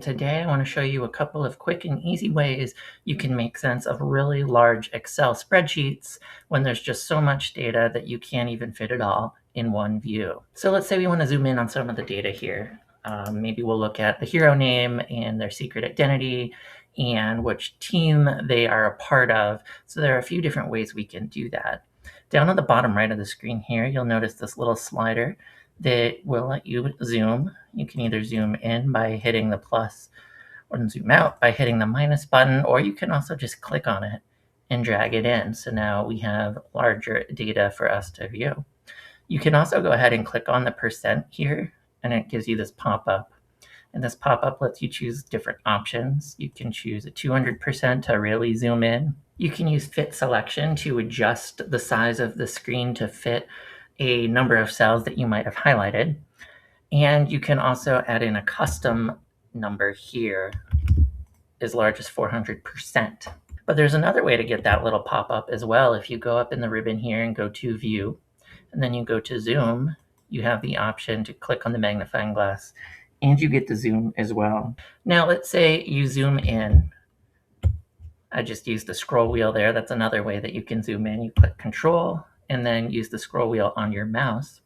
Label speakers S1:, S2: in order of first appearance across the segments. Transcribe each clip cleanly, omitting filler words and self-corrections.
S1: Today, I want to show you a couple of quick and easy ways you can make sense of really large Excel spreadsheets when there's just so much data that you can't even fit it all in one view. So let's say we want to zoom in on some of the data here. Maybe we'll look at the hero name and their secret identity and which team they are a part of. So there are a few different ways we can do that. Down at the bottom right of the screen here, you'll notice this little slider that will let you zoom. You can either zoom in by hitting the plus or zoom out by hitting the minus button, or you can also just click on it and drag it in. So now we have larger data for us to view. You can also go ahead and click on the percent here, and it gives you this pop-up. And this pop-up lets you choose different options. You can choose a 200% to really zoom in. You can use fit selection to adjust the size of the screen to fit a number of cells that you might have highlighted. And you can also add in a custom number here as large as 400%. But there's another way to get that little pop-up as well. If you go up in the ribbon here and go to View, and then you go to Zoom, you have the option to click on the magnifying glass, and you get to zoom as well. Now, let's say you zoom in. I just used the scroll wheel there. That's another way that you can zoom in. You click Control, and then use the scroll wheel on your mouse.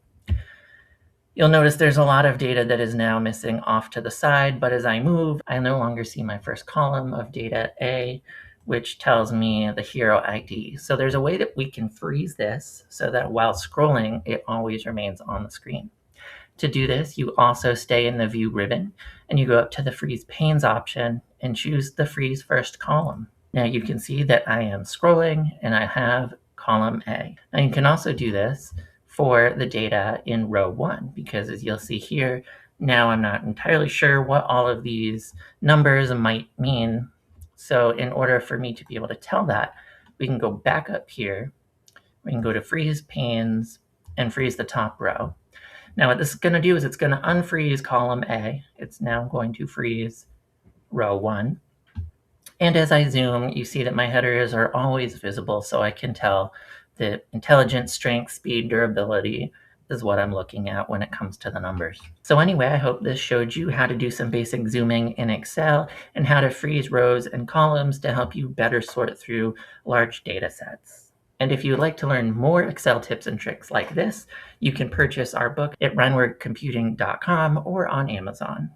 S1: You'll notice there's a lot of data that is now missing off to the side, but as I move, I no longer see my first column of data A, which tells me the hero ID. So there's a way that we can freeze this so that while scrolling, it always remains on the screen. To do this, you also stay in the View ribbon, and you go up to the Freeze Panes option and choose the Freeze First Column. Now you can see that I am scrolling, and I have column A. Now you can also do this for the data in row 1, because as you'll see here, now I'm not entirely sure what all of these numbers might mean. So in order for me to be able to tell that, we can go back up here. We can go to Freeze Panes and freeze the top row. Now what this is going to do is it's going to unfreeze column A. It's now going to freeze row 1. And as I zoom, you see that my headers are always visible, so I can tell that intelligence, strength, speed, durability is what I'm looking at when it comes to the numbers. So anyway, I hope this showed you how to do some basic zooming in Excel and how to freeze rows and columns to help you better sort through large data sets. And if you'd like to learn more Excel tips and tricks like this, you can purchase our book at rheinwerkcomputing.com or on Amazon.